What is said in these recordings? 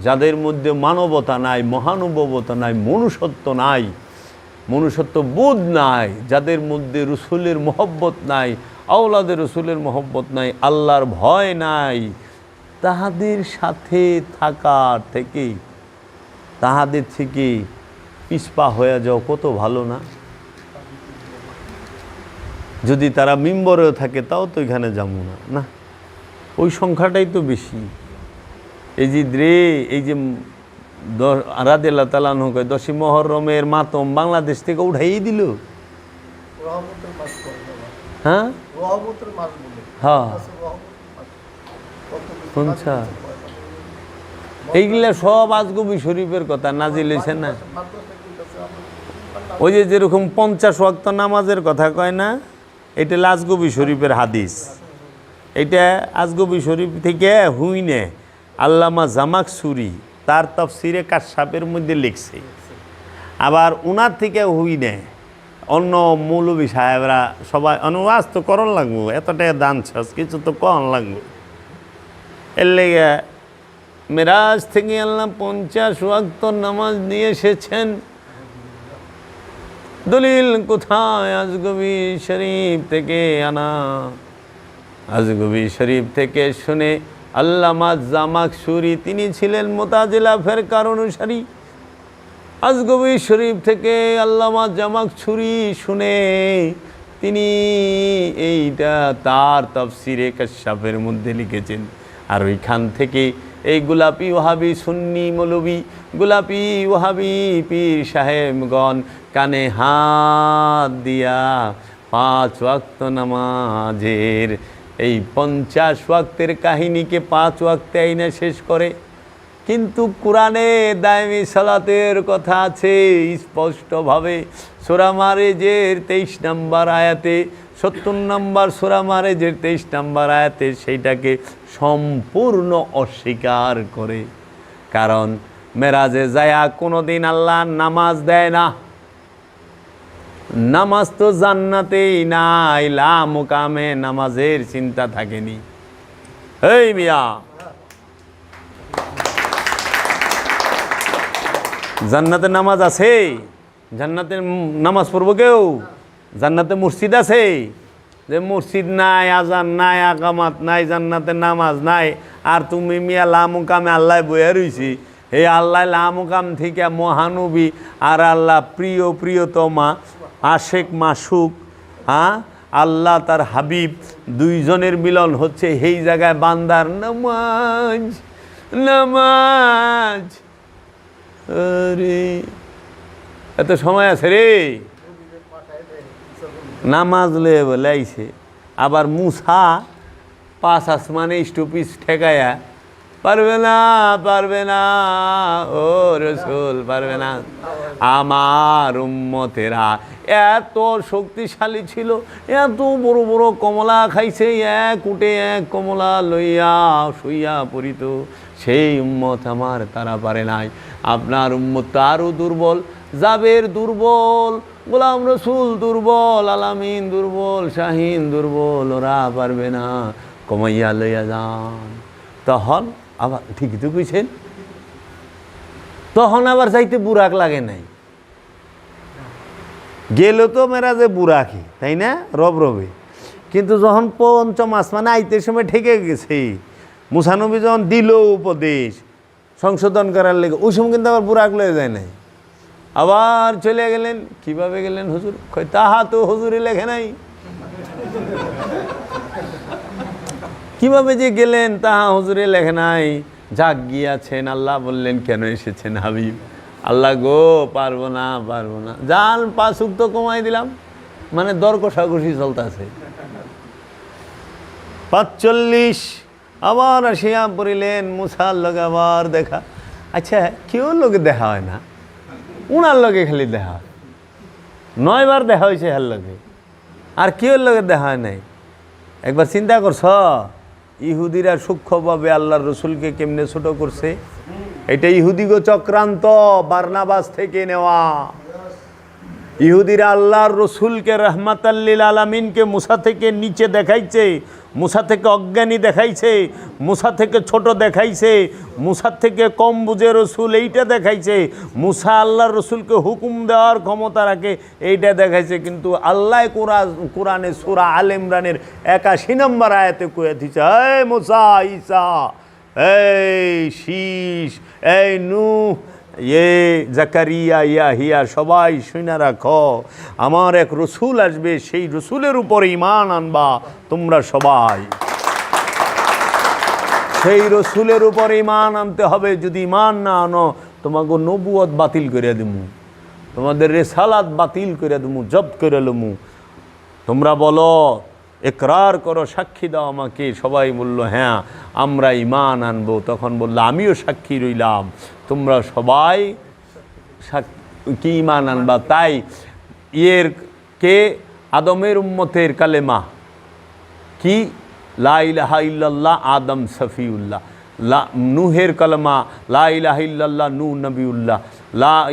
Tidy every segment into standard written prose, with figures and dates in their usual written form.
যাদের মধ্যে মানবতা নাই, মহানুভবতা নাই, মনুষ্যত্ব নাই, মনুষ্যত্ব বোধ নাই, যাদের মধ্যে রসুলের মহব্বত নাই, আওলাদের রসুলের মহব্বত নাই, আল্লাহর ভয় নাই, তাহাদের সাথে থাকার থেকে তাহাদের থেকে পিছপা হয়ে যাও কত ভালো না? যদি তারা মিম্বরেও থাকে তাও তো এখানে যাবো না, না ওই সংখ্যাটাই তো বেশি। এই যে এই যে রাদিয়াল্লাহু তাআলা আনহু কয় 10ই মুহররমের মাতম বাংলাদেশ থেকে উঠাই দিল। হ্যাঁ হ্যাঁ শুনছা, এইগুলা সব আজগবি শরীফের কথা নাজিল হয়েছে না। ওই যে যেরকম 50 ওয়াক্ত নামাজের কথা কয় না, এটা আজগবি শরীফের হাদিস। এটা আজগবি শরীফ থেকে হুইনে আল্লামা জামাকসুরি তার তাফসিরে কাশফের মধ্যে লিখছে। আবার উনার থেকে হুইনে অন্য মৌলবী সাহেবরা সবাই অনুবাদ তো করণ লাগবো, এতটা দান ছাস কিছু তো কন লাগবো। এর লেগে মেরাজ থেকে আল্লাহ 50 ওয়াক্ত নামাজ নিয়ে এসেছেন। দলিল কোথায়? আজগবি শরীফ থেকে আনা, আজগবি শরীফ থেকে শুনে আল্লামা জামাকসুরি তিনি ছিলেন মুতাজিলা ফিরকার অনুসারী। আজগবি শরীফ থেকে আল্লামা জামাকসুরি শুনে তিনি এইটা তার তাফসিরে কাশফের মধ্যে লিখেছেন। আর ওইখান থেকে এই গোলাপি ওহাবি সুন্নি মৌলবী, গোলাপি ওহাবি পীর সাহেবগণ কানে হাত দিয়া 5 ওয়াক্ত নামাজের এই 50 ওয়াক্তের কাহিনীকে 5 ওয়াক্তে আইনা শেষ করে। কিন্তু কোরআনে দায়মি সালাতের কথা আছে স্পষ্টভাবে। সূরা মারেজের 23 নম্বর আয়াতে, 70 নম্বর সূরা মারেজের 23 নম্বর আয়াতে সেইটাকে সম্পূর্ণ অস্বীকার করে। কারণ মেরাজে যায়া কোনোদিন আল্লাহ নামাজ দেয় না। নামাজ তো জান্নাতেই নাই, লা মুকামে নামাজের চিন্তা থাকেনি। এই মিয়া, জান্নাতে নামাজ আছে? জান্নাতে নামাজ পড়বো কেউ? জান্নাতে মসজিদ আছে? যে মসজিদ নাই, আজান নাই, আকামাত নাই, জান্নাতে নামাজ নাই, আর তুমি মিয়া লা মুকামে আল্লাহ বইয়া রইছি। এই আল্লাহ লা মুকাম থেকে মহানবী আর আল্লাহ প্রিয় প্রিয়তমা আশেক মাসুক, হ্যাঁ আল্লাহ তার হাবিব দুইজনের মিলন হচ্ছে এই জায়গায় বান্দার নামাজ। নামাজ আরে এত সময় আছে রে, নামাজ লয়ে বলে আইছে। আবার মুসা 5 আসমানে স্টপিস ঠেকায়া পারবে না, পারবে না ও রসুল, পারবে না। আমার উম্মতেরা এত শক্তিশালী ছিল, এত বড় বড় কমলা খাইছে, এক উঠে এক কমলা লইয়া শুইয়া পড়িত। সেই উম্মত আমার, তারা পারে নাই। আপনার উম্মত তো আরও দুর্বল। জাবের দুর্বল, গোলাম রসুল দুর্বল, আলামিন দুর্বল, শাহিন দুর্বল, ওরা পারবে না, কমাইয়া লইয়া যান। তখন আবার ঠিকই তো কইছেন, তখন আবার যাইতে বুরাক লাগে নাই। গেল তো মেরাজে বুরাকি, তাই না, রব রবে। কিন্তু যখন 5ম আসমানে আইতে সময় ঠেকে গেছে, মুসা নবী যখন দিল উপদেশ সংশোধন করার লেগে, ওই সময় কিন্তু আবার বুরাক লয়ে যায় নাই। আবার চলে গেলেন। কিভাবে গেলেন হুজুর? কই তাহা তো হুজুরে লেখে নাই। কিভাবে যে গেলেন তাহা হুজুরে লেখে নাই। যাক গিয়াছেন, আল্লাহ বললেন কেন এসেছেন হাবিব? আল্লাহ গো পারবো না, পারবো না। যান 5 ওয়াক্ত কমাই দিলাম, মানে দর কষাকষি চলতেছে। 45 আবার আসিয়া পড়িলেন। মুসার লগে আবার দেখা। আচ্ছা, কেউ লোকে দেখা হয় না, উনার লগে খালি দেখা হয়। 9 বার দেখা হয়েছে হার লগে, আর কেউ লগে দেখা হয় নাই। একবার চিন্তা করছ ইহুদিরা সূক্ষ্মভাবে আল্লাহর রসুলকে কেমনে ছোট করছে? এটা ইহুদিগো চক্রান্ত, বারনাবাস থেকে নেওয়া। ইহুদিরা আল্লাহর রসুলকে রহমাতাল্লিল আলামিনকে মুসা থেকে নিচে দেখাইছে, মুসা থেকে অজ্ঞানী দেখাইছে, মুসা থেকে ছোট দেখাইছে, মুসার থেকে কম বুঝে রসুল এইটা দেখাইছে, মুসা আল্লাহর রসুলকে হুকুম দেওয়ার ক্ষমতা রাখে এইটা দেখাইছে। কিন্তু আল্লাহ কোরআনে সূরা আল ইমরানের 81 নম্বর আয়াতে কয়ে দিচ্ছে, এই মুসা, ঈসা, এই শীষ, এই নূহ, জাকারিয়া, ইয়াহিয়া, সবাই শুনে রাখো, আমার এক রসুল আসবে, সেই রসুলের উপরে ঈমান আনবা তোমরা সবাই। সেই রসুলের উপর ঈমান আনতে হবে। যদি ঈমান না আনো তোমাকে নবুয়ত বাতিল করে দেবো, তোমাদের রিসালাত বাতিল করে দেবো, জব্দ করে লমু। তোমরা বলো, ইকরার করো, সাক্ষী দাও আমাকে। সবাই বলল হ্যাঁ আমরা ঈমান আনবো। তখন বললো আমিও সাক্ষী রইলাম, তোমরা সবাই কি ঈমান আনবা। তাই কে আদমের উম্মতের কালেমা কি, লা ইলাহা ইল্লাল্লাহ আদম সফিউল্লাহ, নূহের কালেমা লা ইলাহা ইল্লাল্লাহ নূহ নবিউল্লাহ,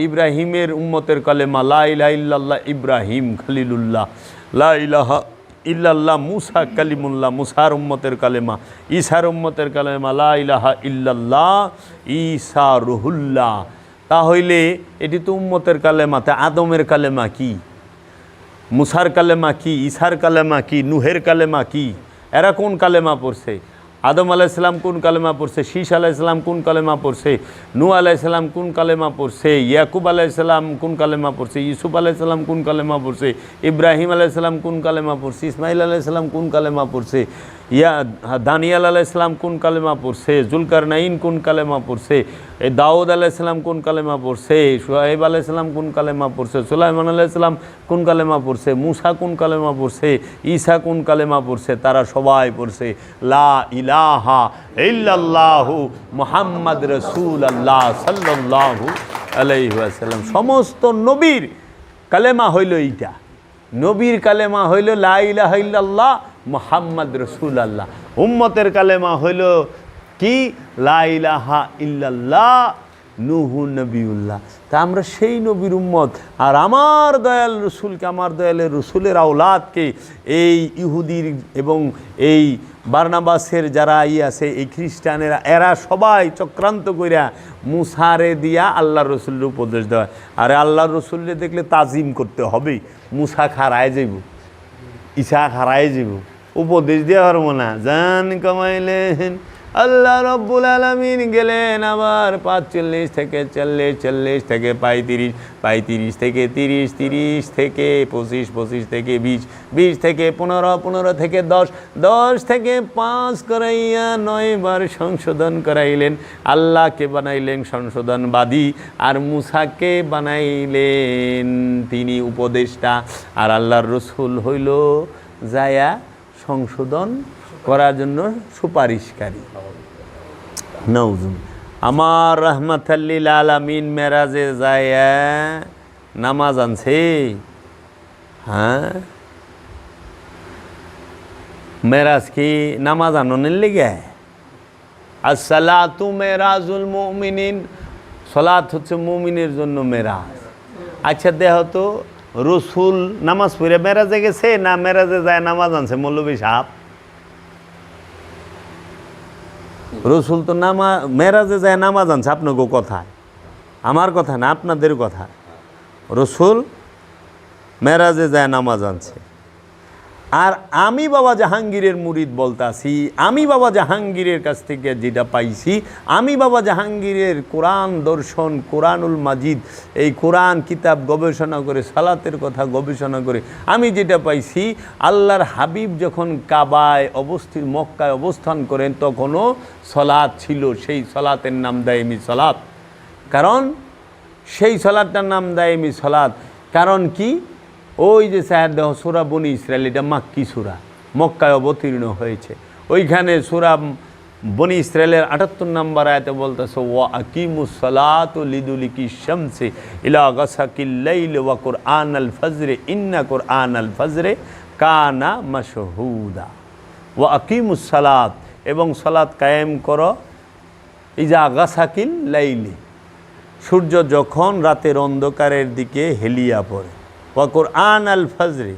ইব্রাহিমের উম্মতের কালেমা লা ইলাহা ইল্লাল্লাহ ইব্রাহিম খলিলুল্লাহ, লা ইলাহা ইল্লাল্লাহ মুসা কালিমুল্লাহ মুসার উম্মতের কালেমা, ঈসার উম্মতের কালেমা লা ইলাহা ইল্লাল্লাহ ঈসা রুহুল্লাহ। তাহলে এটি তো উম্মতের কালেমা। তা আদমের কালেমা কি, মুসার কালেমা কি, ঈসার কালেমা কি, নূহের কালেমা কি? এরা কোন কালেমা পড়ছে? আদম আলাইহিসসালাম কোন কালেমা পড়ছে? শীষ আলাইহিসসালাম কোন কালেমা পড়ছে? নূহ আলাইহিসসালাম কোন কালেমা পড়ছে? ইয়াকুব আলাইহিসসালাম কোন কালেমা পড়ছে? ইউসুফ আলাইহিসসালাম কোন কালেমা পড়ছে? ইব্রাহিম আলাইহিসসালাম কোন কালেমা পড়ছে? ইসমাইল আলাইহিসসালাম কোন কালেমা পড়ছে? দানিয়াল আলাইহিসসালাম কোন কালেমা পড়ছে? জুলকারনাইন কোন কালেমা পড়ছে? দাউদ আলাইহিসসালাম কোন কালেমা পড়ছে? শুআয়ব আলাইহিসসালাম কোন কালেমা পড়ছে? সুলাইমান আলাইহিসসালাম কোন কালেমা পড়ছে? মুসা কোন কালেমা পড়ছে? ঈসা কোন কালেমা পড়ছে? তারা সবাই পড়ছে লা ইলাহা ইল্লাল্লাহু মুহাম্মদ রাসূলুল্লাহ সাল্লাল্লাহু আলাইহি ওয়াসাল্লাম। সমস্ত নবীর কালেমা হইল এইটা। নবীর কালেমা হইল লা ইলাহা ইল্লাল্লাহ মুহাম্মদ রাসূলুল্লাহ। উম্মতের কালেমা হইল কি, লা ইলাহা ইল্লাল্লাহ নূহ নবিউল্লাহ। তা আমরা সেই নবীর উম্মত। আর আমার দয়াল রসুলকে, আমার দয়ালের রসুলের আওলাদকে এই ইহুদির এবং এই বারনাবাসের যারা আছে, এই খ্রিস্টানেরা, এরা সবাই চক্রান্ত কইরা মুসারে দিয়া আল্লাহর রসুলের উপদেশ দেওয়া। আরে আল্লাহর রসুলরে দেখলে তাজিম করতে হবে। মুসা খারায় যাইব, ঈসা খারায় যাইব, উপদেশ দেওয়া পারবো না। জান কামাইলেন আল্লাহ রব্বুল আলামিন, গেলেন আবার 45 থেকে 40, 40 থেকে 35, 35 থেকে 30, 30 থেকে 25, 25 থেকে 20, 20 থেকে 15, 15 থেকে 10, 10 থেকে 5 করাইয়া 9 বার সংশোধন করাইলেন। আল্লাহকে বানাইলেন সংশোধনবাদী, আর মুসাকে বানাইলেন তিনি উপদেষ্টা, আর আল্লাহর রসুল হইল যায়া সংশোধন করার জন্য সুপারিশকারী। নওজুম আমার রহমাতাল্লিল আলামিন মেরাজে যায় নামাজ আনছে। হ্যাঁ, মেরাজ কি নামাজ আননের লেগে? আসসালাতু মেরাজুল মুমিনিন, সালাত হচ্ছে মুমিনের জন্য মেরাজ। আচ্ছা দেহ তো, রসুল নামাজ পড়ে মেরাজে গেছে না মেরাজে যায় নামাজ আনছে? মৌলবী সাহেব, রসুল তো মেরাজে যায় নামাজ আনছে। আপনাকে কথা, আমার কথা না, আপনাদের কথা। রসুল মেরাজে যায় নামাজ আনছে। আর আমি বাবা জাহাঙ্গীরের মুরিদ বলতাছি, আমি বাবা জাহাঙ্গীরের কাছ থেকে যেটা পাইছি, আমি বাবা জাহাঙ্গীরের কোরআন দর্শন, কোরআনুল মাজিদ, এই কোরআন কিতাব গবেষণা করে, সালাতের কথা গবেষণা করে আমি যেটা পাইছি, আল্লাহর হাবিব যখন কাবায় মক্কায় অবস্থান করেন তখনও সলাত ছিল। সেই সলাতের নাম দায়েমি সলাত। কারণ সেই সলাতটার নাম দায়েমি সলাত কারণ কি, ওই যে সাহেব সূরা বনি ইসরাইল, এটা মাক্কি সূরা, মক্কায় অবতীর্ণ হয়েছে। ওইখানে সূরা বনি ইসরাইলের 78 নম্বর আয়াতে বলতেছে, ওয়া আকিমুস সালাতু লিদুলিকি শামসি ইলা গাসাকিল লাইল ওয়া কুরআনাল ফজরে ইন্না কুরআনাল ফজরে কানা মাশহুদা। ওয়া আকিমুস সালাত, এবং সালাত কায়েম করো, ইজা গাসাকিল লাইলি, সূর্য যখন রাতের অন্ধকারের দিকে হেলিয়া পড়ে। ওয়া কুরআন আল ফজরে,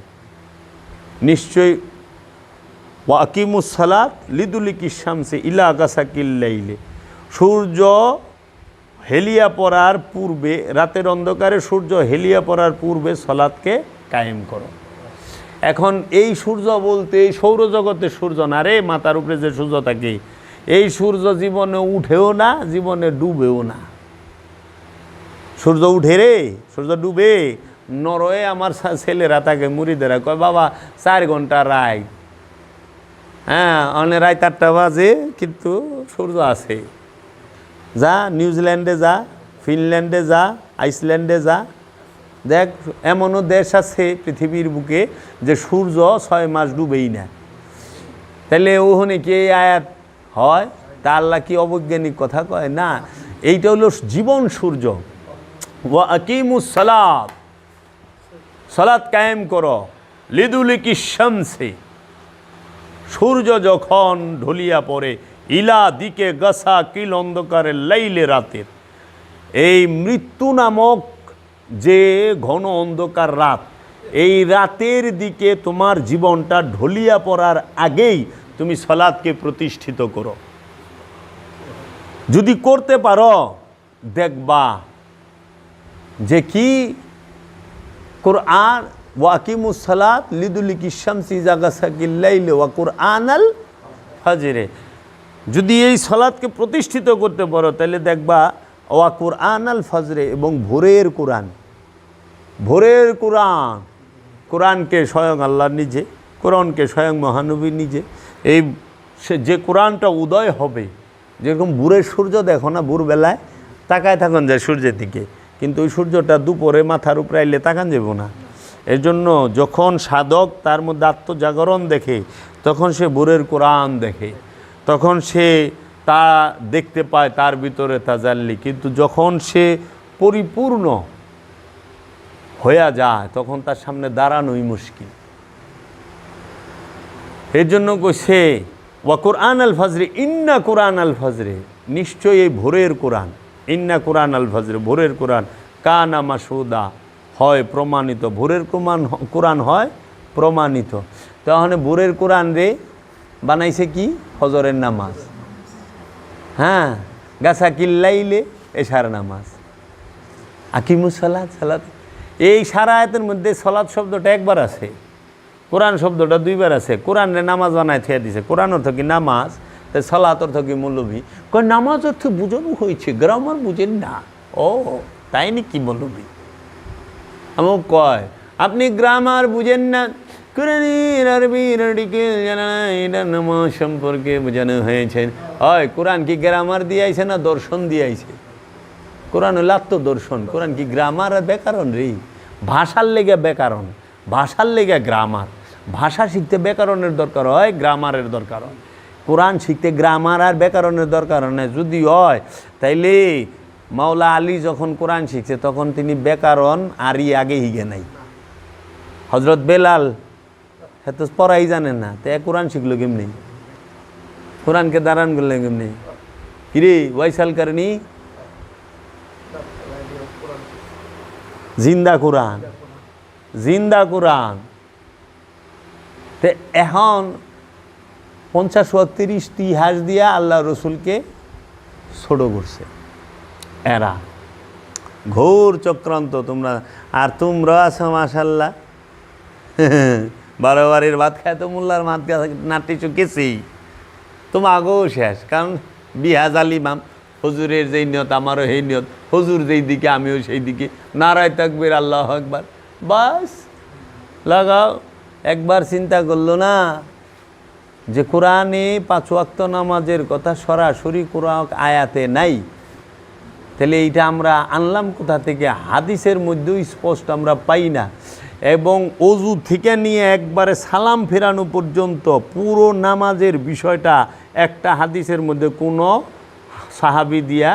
নিশ্চয়ই ওয়া আকিমুস সালাত লিদুলিকি শামসি ইলা গাসাকিল লাইলে, সূর্য হেলিয়া পড়ার পূর্বে, রাতের অন্ধকারে সূর্য হেলিয়া পড়ার পূর্বে সালাতকে কায়েম করো। এখন এই সূর্য বলতে এই সৌরজগতের সূর্য না রে, মাথার উপরে যে সূর্য থাকে, এই সূর্য জীবনে উঠেও না, জীবনে ডুবেও না। সূর্য উঠে রে, সূর্য ডুবে। নরওয়ে আমার ছেলেরা থাকে, মুড়িদেরা কয় বাবা 4 ঘন্টা রায়, হ্যাঁ অনেক রায় 4টা বাজে কিন্তু সূর্য আছে। যা নিউজিল্যান্ডে যা, ফিনল্যান্ডে যা, আইসল্যান্ডে যা, দেখ এমনও দেশ আছে পৃথিবীর বুকে যে সূর্য 6 মাস ডুবেই না। তাহলে ওখানে কি এই আয়াত হয়? তা আল্লাহ কি অবৈজ্ঞানিক কথা কয়? না, এইটা হলো জীবন সূর্য। ওয়া আকিমুস সালাত, সালাত কায়েম করো, লিদুলিকি শামসি, সূর্য যখন ঢলিয়া পড়ে, ইলা দিকে গাছা কিল অন্ধকারে লাইলে, রাতের এই মৃত্যু নামক যে ঘন অন্ধকার রাত, এই রাতের দিকে তোমার জীবনটা ঢলিয়া পড়ার আগেই তুমি সালাতকে প্রতিষ্ঠিত করো। যদি করতে পারো দেখবা যে কি কুরআন ওয়া আকিমুস সালাত লিদুলিকি শামসি ইযা গাসাকিল লাইল ওয়া কুরআন আল ফজরে, যদি এই সালাতকে প্রতিষ্ঠিত করতে পারো তাহলে দেখবা ওয়া কুরআন আল ফজরে, এবং ভোরের কোরআন, ভোরের কোরআন, কোরআনকে স্বয়ং আল্লাহ নিজে, কোরআনকে স্বয়ং মহানবী নিজে, এই যে কোরআনটা উদয় হবে, যেরকম ভোরের সূর্য দেখো না, ভোরবেলায় তাকায় থাকুন যায় সূর্যের দিকে, কিন্তু ওই সূর্যটা দুপুরে মাথার উপরে আইলে তাকান যাব না। এর জন্য যখন সাধক তার মধ্যে আত্মজাগরণ দেখে, তখন সে ভোরের কোরআন দেখে, তখন সে তা দেখতে পায় তার ভিতরে তাজাল্লি। কিন্তু যখন সে পরিপূর্ণ হয়ে যায় তখন তার সামনে দাঁড়ানোই মুশকিল। এর জন্য কইছে ওয়া কুরআন আল ফজরে, ইন্না কুরআন আল ফজরে, নিশ্চয়ই এই ভোরের কোরআন, ইন্না কুরআন আল ফজরে, ভোরের কোরআন, কানা মাসুদা, হয় প্রমাণিত, ভোরের কোরআন হয় প্রমাণিত। তাহলে ভোরের কোরআন রে বানাইছে কি? ফজরের নামাজ, হ্যাঁ, গাছা কিল্লাইলে এশার নামাজ, আকিমুস সালাত, সালাত। এই সারা আয়াতের মধ্যে সালাত শব্দটা একবার আছে, কোরআন শব্দটা 2বার আছে। কোরআনে নামাজ বানায় থিয়া দিছে, কোরআন অর্থ কি নামাজ, তাই সালাত অর্থ কি মৌলভী? কয় নামাজ অর্থ বুঝানো হয়েছে, গ্রামার বুঝেন না। ও তাই নাকি মৌলভী? আমার কয় আপনি গ্রামার বুঝেন না, কোরআনের আরবির আর্টিকেল জানা না, এটা নামাজ সম্পর্কে বোঝানো হয়েছে। হয় কোরআন কি গ্রামার দিয়ে আইছে না দর্শন দিয়ে আইছে? কোরআন হলো আত্মদর্শন। কোরআন কি গ্রামার আর ব্যাকরণ রে? ভাষার লেগে ব্যাকরণ, ভাষার লেগে গ্রামার। ভাষা শিখতে ব্যাকরণের দরকার হয়, গ্রামারের দরকার হয়। কোরআন শিখতে গ্রামার আর ব্যাকরণের দরকার হয় না। যদি হয় তাইলে মাওলা আলী যখন কোরআন শিখছে তখন তিনি ব্যাকরণ আরই আগে হিগে নাই। হজরত বেলাল এত পড়াই জানে না, তো কোরআন শিখলো কেমনি? কোরআনকে দাঁড়ান করলে কেমনি? কিরে ওয়াইসাল কারণী জিন্দা কোরআন, জিন্দা কোরআন। তো এখন 50 ওয়াক্ত 30 ইতিহাস দিয়া আল্লাহ রসুলকে ছোট করছে এরা। ঘোর চক্রান্ত তোমরা। আর তোমরা আছো মাশাল্লাহ, 12 বারের ভাত খায় তো মোল্লার ভাত নাটি চুকেছি। তোমার আগেও শেষ, কারণ বিহাজ আলিমাম হুজুরের যেই নিয়ত আমারও সেই নিয়ত, হুজুর যেই দিকে আমিও সেই দিকে, নারায় তাকবীর আল্লাহু আকবার, বাস লাগাও। একবার চিন্তা করলো না যে কোরআনে 5 ওয়াক্ত নামাজের কথা সরাসরি কোরআন আয়াতে নাই, তাহলে এইটা আমরা আনলাম কোথা থেকে? হাদিসের মধ্যেও স্পষ্ট আমরা পাই না। এবং অজু থেকে নিয়ে একবারে সালাম ফেরানো পর্যন্ত পুরো নামাজের বিষয়টা একটা হাদিসের মধ্যে কোনো সাহাবী দিয়া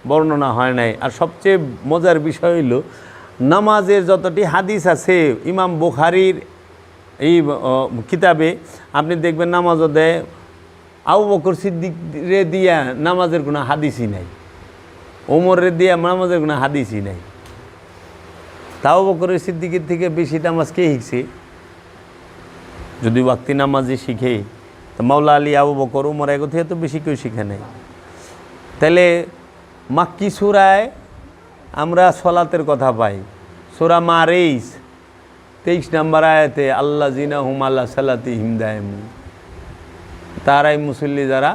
বর্ণনা হয় নাই। আর সবচেয়ে মজার বিষয় হইল নামাজের যতটি হাদিস আছে ইমাম বুখারীর এই কিতাবে আপনি দেখবেন নামাজও দেয় আবু বকর সিদ্দিক রে দিয়া নামাজের কোনো হাদিসই নাই, ওমর রে দিয়া নামাজের কোনো হাদিসই নাই। তাও বকরের সিদ্দিকের থেকে বেশি নামাজ কে শিখছে? যদি ওয়াক্তি নামাজে শিখে তো মাওলা আলী, আবু বকর, উমর এগো থেকে তো বেশি কেউ শিখে নেই। তাহলে মাক্কি সূরায় আমরা সলাতের কথা পাই। সূরা মারিস 23 নম্বর আয়াতে আল্লাযিনা হুম আলা সালাতিহিম দায়িমুন, তারাই মুসল্লি যারা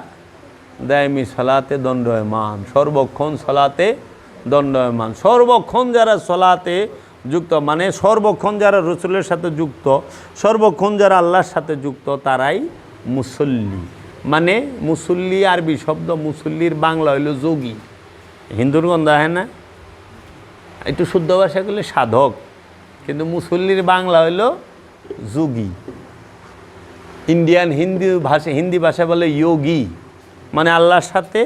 দায়মি সলাতে দণ্ডায়মান, সর্বক্ষণ সলাতে দণ্ডায়মান। সর্বক্ষণ যারা সলাতে যুক্ত, মানে সর্বক্ষণ যারা রসুলের সাথে যুক্ত, সর্বক্ষণ যারা আল্লাহর সাথে যুক্ত, তারাই মুসল্লি। মানে মুসল্লি আরবি শব্দ, মুসল্লির বাংলা হইল যোগী। হিন্দুর গন্ধ হয় না, একটু শুদ্ধ ভাষা করলে সাধক, কিন্তু মুসল্লির বাংলা হইল যোগী। ইন্ডিয়ান হিন্দি ভাষা বলে যোগী, মানে আল্লাহর সাথে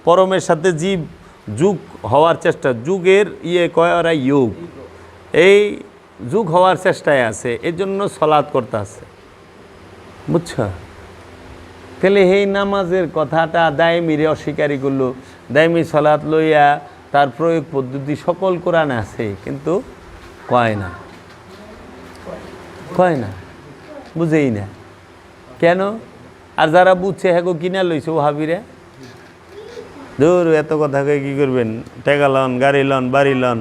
পরমের সাথে জীব যুগ হওয়ার চেষ্টা, যুগের কয় ওরা যোগ, এই যুগ হওয়ার চেষ্টায় আছে, এর জন্য সলাৎ করতে আছে, বুঝছ? তাহলে এই নামাজের কথাটা দায়মিরে অস্বীকারী করলো। দায়মি সলাৎ লইয়া তার প্রয়োগ পদ্ধতি সকল কোরআনে আছে, কিন্তু কয় না, বুঝেই না কেন? আর যারা বুঝছে হ্যাঁ কিনা লইছে ও হাবিরে, দূর এত কথা কয়ে কী করবেন? টেকা লন, গাড়ি লন, বাড়ি লন,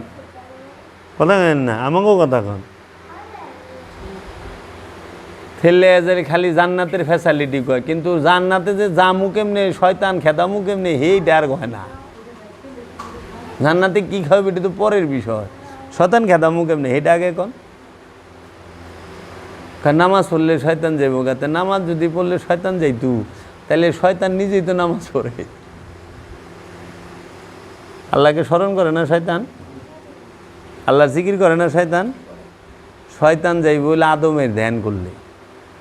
কথা কেন না, আমাকেও কথা কন। ফেললে যে খালি জান্নাতের ফ্যাসিলিটি কয়, কিন্তু জান্নাতে যে জামু কেমনে, শয়তান খেদামু কেমনে, হেই ডার কয় না। জান্নাতে কী খাবে এটা তো পরের বিষয়, শয়তান খেদামু কেমনে হেটা আগে কন। নামাজ পড়লে শয়তান যাইব গাতে, নামাজ যদি পড়লে শয়তান যাইতু, তাহলে শয়তান নিজেই তো নামাজ পড়ে। আল্লাহকে স্মরণ করে না শয়তান, আল্লাহ জিকির করে না শয়তান। শয়তান যাইব বলে আদমের ধ্যান করলে,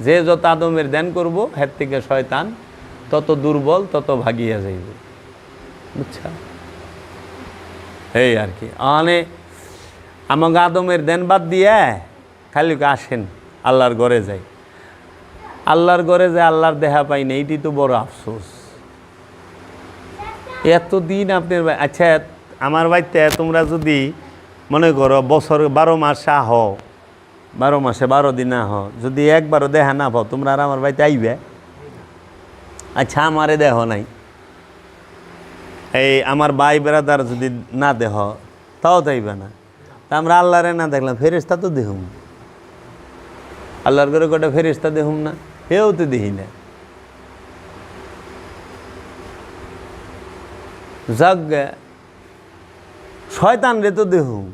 যে যত আদমের ধ্যান করব হের থেকে শয়তান তত দুর্বল, তত ভাগিয়া যাইব, বুঝছা? এই আর কি, মানে আমাকে আদমের ধ্যান বাদ দিয়ে খালি আসেন আল্লাহর ঘরে যাই, আল্লাহর ঘরে যায় আল্লাহর দেখা পাই না, এইটি তো বড় আফসোস। এতদিন আপনার, আচ্ছা আমার বাড়িতে তোমরা যদি মনে করো বছর 12 মাস আহ, 12 মাসে 12 দিন আহ, যদি একবারও দেখা না পাও, তোমরা আর আমার বাড়িতে আইবে? আচ্ছা আমারে দেহ নাই, এই আমার ভাই বেড়াদার যদি না দেহ, তাও তাইবে না। তা আমরা আল্লাহরে না দেখলাম, ফেরেশতা তো দেখুম, আল্লাহর ঘরে কটা ফেরেশতা দেখুম না? হেও তো দেখি না। যাক শয়তান রে তো দেখুম,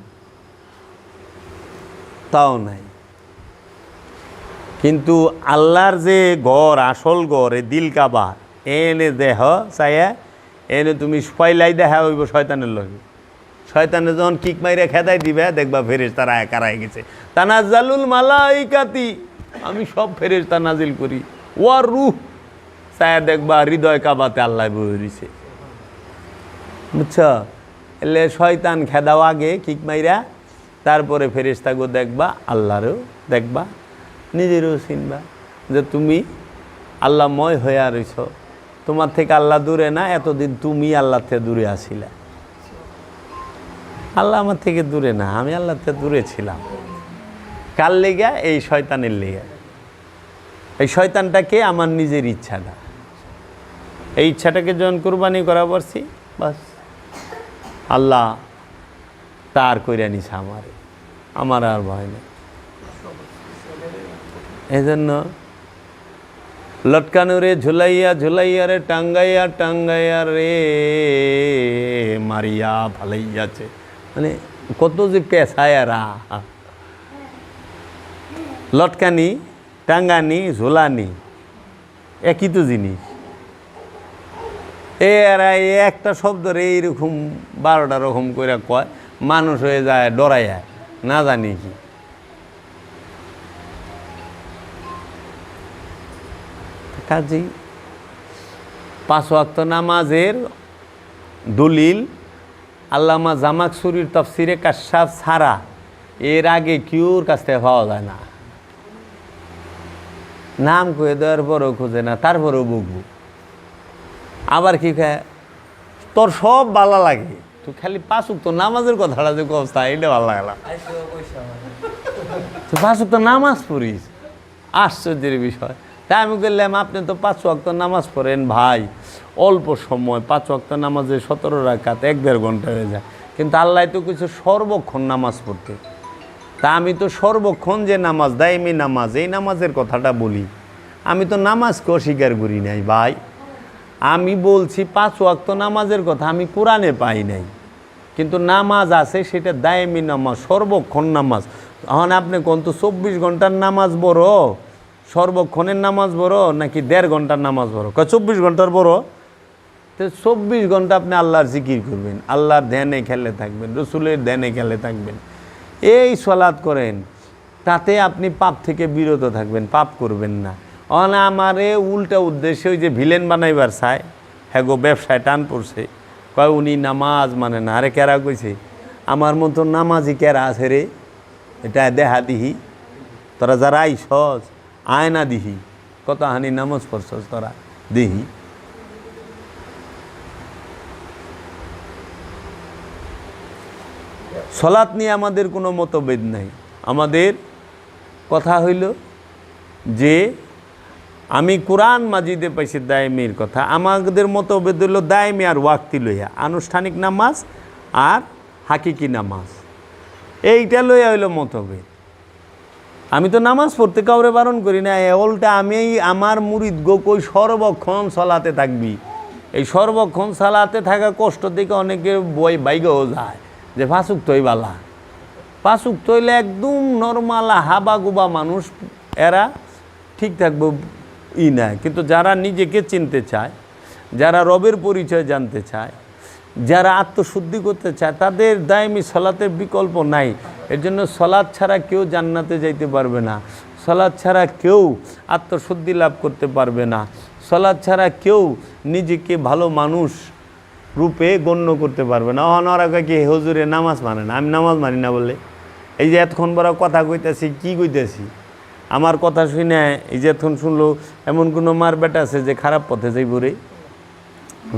তাও নাই। কিন্তু আল্লাহর যে ঘর, আসল ঘর, এ দিল কাবা, এনে দেহ চাইয়া এনে তুমি পয়লাই দেখা হইব শয়তানের লগে। শয়তানে যখন কিক মাইরে খেদাই দিবে, দেখবা ফেরেশতারা কারাই গেছে। তানাজ্জালুল মালাইকাতি, আমি সব ফেরেশতা নাজিল করি, ওয়ার রূহ চাইয়া দেখবা হৃদয় কাবাতে আল্লাহ বই রইছে, বুঝছ? এলে শয়তান খেদাও আগে কিক মাইরা, তারপরে ফেরেশতাগো দেখবা, আল্লাহরও দেখবা, নিজেরও চিনবা যে তুমি আল্লাহময় হইয়া রইছ। তোমার থেকে আল্লাহ দূরে না, এতদিন তুমি আল্লাহ থেকে দূরে আসিলা। আল্লাহ আমার থেকে দূরে না, আমি আল্লাহ থেকে দূরে ছিলাম। কার লেগা? এই শয়তানের লেগা। এই শয়তানটাকে আমার নিজের ইচ্ছাটা, এই ইচ্ছাটাকে যখন কুরবানি করা পারছি, বাস আল্লাহ তার কইরা নিছে আমার আর ভয় নেই। এই জন্য লটকানো রে ঝুলাইয়া ঝুলাইয়া রে টাঙ্গাইয়া টাঙ্গাইয়া রে মারিয়া ভালাইয়াছে, মানে কত যে পেশায়ারা। লটকানি, টাঙ্গানি, ঝোলানি একই তো জিনিস। এরা একটা শব্দরে এইরকম 12টা রকম করে কয়, মানুষ হয়ে যায় ডরাইয়া, না জানি কি। কাজেই 5 ওয়াক্ত নামাজের দলিল আল্লামা জামাকশুরির তাফসিরে কাশফ ছাড়া এর আগে কেউর কাছ থেকে পাওয়া যায় না। নাম কয়ে দেওয়ার পরেও খোঁজে না, তারপরেও বকবো। আবার কি খায়, তোর সব ভালো লাগে, তুই খালি 5 ওয়াক্ত নামাজের কথাটা যে কস্তা এটা ভালো লাগলো। তুই 5 ওয়াক্ত নামাজ পড়িস, আশ্চর্যের বিষয়। তাই আমি বললাম আপনি তো 5 ওয়াক্ত নামাজ পড়েন ভাই, অল্প সময় 5 ওয়াক্ত নামাজে 17 রাকাত 1-1.5 ঘন্টা হয়ে যায়, কিন্তু আল্লাহ তো কিছু সর্বক্ষণ নামাজ পড়তে। তা আমি তো সর্বক্ষণ যে নামাজ দাইমি নামাজ, এই নামাজের কথাটা বলি। আমি তো নামাজকে অস্বীকার করি নাই ভাই, আমি বলছি 5 ওয়াক্ত নামাজের কথা আমি কোরআনে পাই নাই, কিন্তু নামাজ আছে সেটা দাইমি নামাজ, সর্বক্ষণ নামাজ। এখন আপনি কোন তো 24 ঘন্টার নামাজ বড়, সর্বক্ষণের নামাজ বড়, নাকি 1.5 ঘন্টার নামাজ বড়? 24 ঘন্টার বড়। তো 24 ঘন্টা আপনি আল্লাহর জিকির করবেন, আল্লাহর ধ্যানে খেলে থাকবেন, রসুলের ধ্যানে খেলে থাকবেন, এই সালাত করেন, তাতে আপনি পাপ থেকে বিরত থাকবেন, পাপ করবেন না। আমারে উল্টা উদ্দেশ্যে ওই যে ভিলেন বানাইবার চায়, হ্যাঁ গো ব্যবসায় টান পড়ছে, কয় উনি নামাজ মানে না। আরে কেরা কইছে? আমার মতো নামাজি কেরা আছে রে, এটা দেহা দিহি, তোরা যারা আইসস আয় না দিহি, কত হানি নামাজ পড়ছস তোরা দিহি। সলাৎ নিয়ে আমাদের কোনো মতভেদ নাই। আমাদের কথা হইল যে আমি কোরআন মাজিদে পাইছি দায়মির কথা, আমাদের মতভেদ হইল দায়মি আর ওয়াক্তি লইয়া, আনুষ্ঠানিক নামাজ আর হাকিকি নামাজ, এইটা লইয়া হইল মতভেদ। আমি তো নামাজ পড়তে কাউরে বারণ করি না, উল্টা আমি আমার মুরিদ গো কই সর্বক্ষণ সলাতে থাকবি। এই সর্বক্ষণ সালাতে থাকা কষ্ট থেকে অনেকে বই বাইগেও যায় যে 5 ওয়াক্ত বালা, 5 ওয়াক্ত হইলে একদম নর্মাল হাবা গুবা মানুষ, এরা ঠিক থাকবে না। কিন্তু যারা নিজেকে চিনতে চায়, যারা রবের পরিচয় জানতে চায়, যারা আত্মশুদ্ধি করতে চায়, তাদের দায়মি সলাতের বিকল্প নাই। এর জন্য সলাৎ ছাড়া কেউ জান্নাতে যাইতে পারবে না, সলাৎ ছাড়া কেউ আত্মশুদ্ধি লাভ করতে পারবে না, সলাৎ ছাড়া কেউ নিজেকে ভালো মানুষ রূপে গণ্য করতে পারবে না। ওরা কি হুজুরে নামাজ মানে না? আমি নামাজ মানি না বলে এই যে এতক্ষণ বড় কথা কইতেছি, কি কইতেছি? আমার কথা শুনে এই যে এতক্ষণ শুনলো, এমন কোনো মার বেটা আছে যে খারাপ পথে যাইব রে?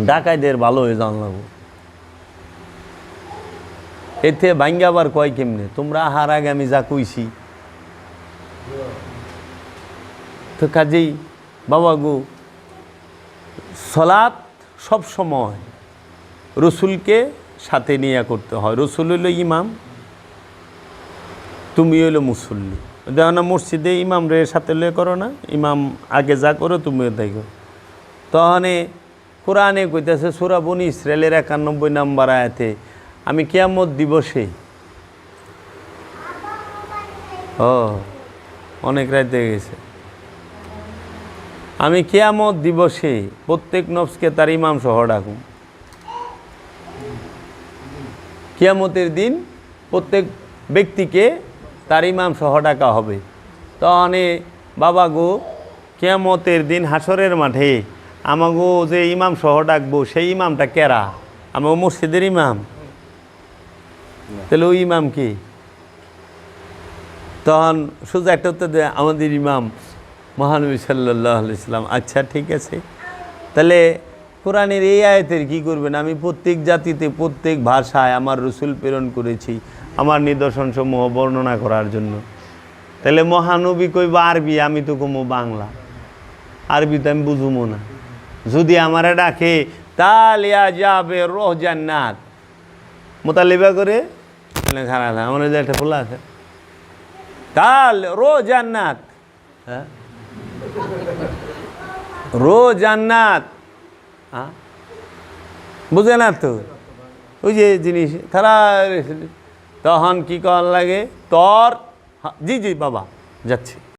ডাকাইদের ভালো হয়ে যাওয়া লাগবো। এতে ভাঙ্গা আবার কয় কেমনে? তোমরা আহার আগে আমি যা কইছি। তো কাজেই বাবা গো, সলাৎ সব সময় রসুলকে সাথে নিয়ে করতে হয়। রসুল হইল ইমাম, তুমি হইলো মুসল্লি। দেখো না মসজিদে ইমাম রে সাথে লয়ে করো না, ইমাম আগে যা করো তুমিও তাই করো। তখনে কোরআনে কইতেছে সূরা বনী ইসরাইলের 91 নম্বর আয়াতে, আমি কিয়ামত দিবসে, অনেক রাতে গেছে, আমি কিয়ামত দিবসে প্রত্যেক নফসকে তার ইমাম সহ ডাকুম। কিয়ামতের দিন প্রত্যেক ব্যক্তিকে তার ইমাম সহ ডাকা হবে। তখনে বাবা গো, কিয়ামতের দিন হাসরের মাঠে আমাগো যে ইমাম সহ ডাকবো, সেই ইমামটা কেরা? আমাগো মসজিদের ইমাম? তাহলে ওই ইমাম কি? তখন সোজা একটা উত্তর দেয়, আমাদের ইমাম মহানবী সাল্লাল্লাহু আলাইহি সাল্লাম। আচ্ছা ঠিক আছে, তাহলে কোরআনের এই আয়াতের কী করবেন? আমি প্রত্যেক জাতিতে প্রত্যেক ভাষায় আমার রসুল প্রেরণ করেছি আমার নিদর্শনসমূহ বর্ণনা করার জন্য। তাহলে মহানবী কইবা আরবি, আমি তো কমো বাংলা, আরবি তো আমি বুঝুমো না। যদি আমারে ডাকে তালিয়া যাবে রোহ জান্নাত, মোতালিবা করে খারাপ আমার যে একটা ফুল আছে, তাল রো জান্নাত, হ্যাঁ রো জান্নাত, হ্যাঁ বুঝে না তো ওই যে জিনিস তারা। তখন কি করার লাগে তোর? জি জি বাবা যাচ্ছি।